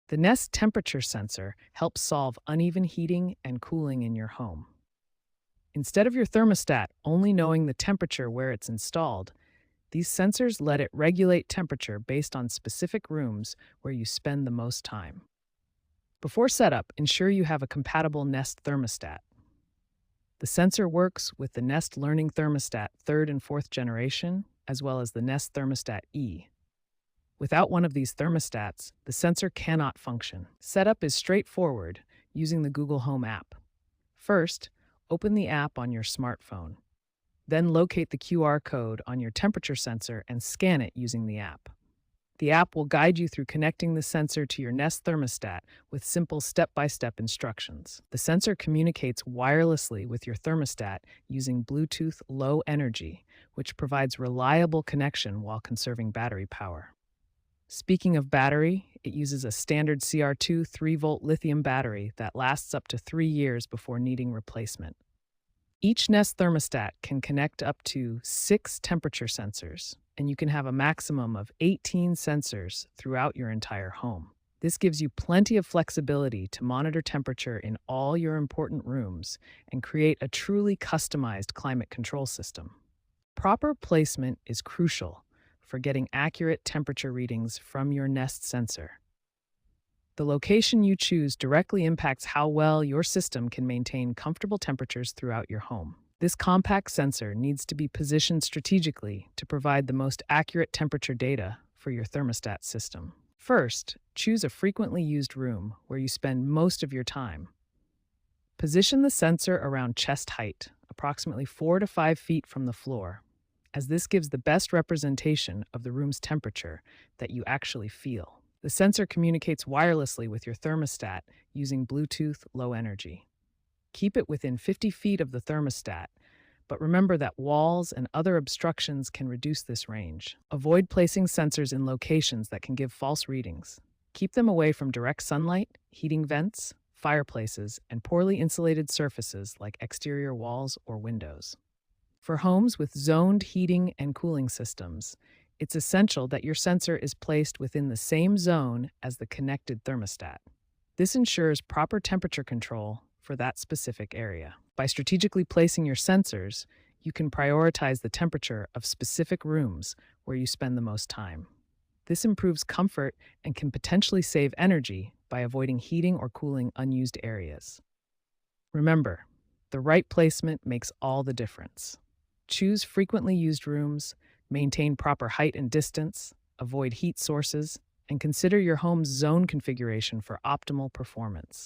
The Nest temperature sensor helps solve uneven heating and cooling in your home. Instead of your thermostat only knowing the temperature where it's installed, these sensors let it regulate temperature based on specific rooms where you spend the most time. Before setup, ensure you have a compatible Nest thermostat. The sensor works with the Nest Learning Thermostat 3rd and 4th generation, as well as the Nest Thermostat E. Without one of these thermostats, the sensor cannot function. Setup is straightforward using the Google Home app. First, open the app on your smartphone. Then locate the QR code on your temperature sensor and scan it using the app. The app will guide you through connecting the sensor to your Nest thermostat with simple step-by-step instructions. The sensor communicates wirelessly with your thermostat using Bluetooth Low Energy, which provides reliable connection while conserving battery power. Speaking of battery, it uses a standard CR2 3-volt lithium battery that lasts up to 3 years before needing replacement. Each Nest thermostat can connect up to 6 temperature sensors, and you can have a maximum of 18 sensors throughout your entire home. This gives you plenty of flexibility to monitor temperature in all your important rooms and create a truly customized climate control system. Proper placement is crucial for getting accurate temperature readings from your Nest sensor. The location you choose directly impacts how well your system can maintain comfortable temperatures throughout your home. This compact sensor needs to be positioned strategically to provide the most accurate temperature data for your thermostat system. First, choose a frequently used room where you spend most of your time. Position the sensor around chest height, approximately 4 to 5 feet from the floor, as this gives the best representation of the room's temperature that you actually feel. The sensor communicates wirelessly with your thermostat using Bluetooth Low Energy. Keep it within 50 feet of the thermostat, but remember that walls and other obstructions can reduce this range. Avoid placing sensors in locations that can give false readings. Keep them away from direct sunlight, heating vents, fireplaces, and poorly insulated surfaces like exterior walls or windows. For homes with zoned heating and cooling systems, it's essential that your sensor is placed within the same zone as the connected thermostat. This ensures proper temperature control for that specific area. By strategically placing your sensors, you can prioritize the temperature of specific rooms where you spend the most time. This improves comfort and can potentially save energy by avoiding heating or cooling unused areas. Remember, the right placement makes all the difference. Choose frequently used rooms, maintain proper height and distance, avoid heat sources, and consider your home's zone configuration for optimal performance.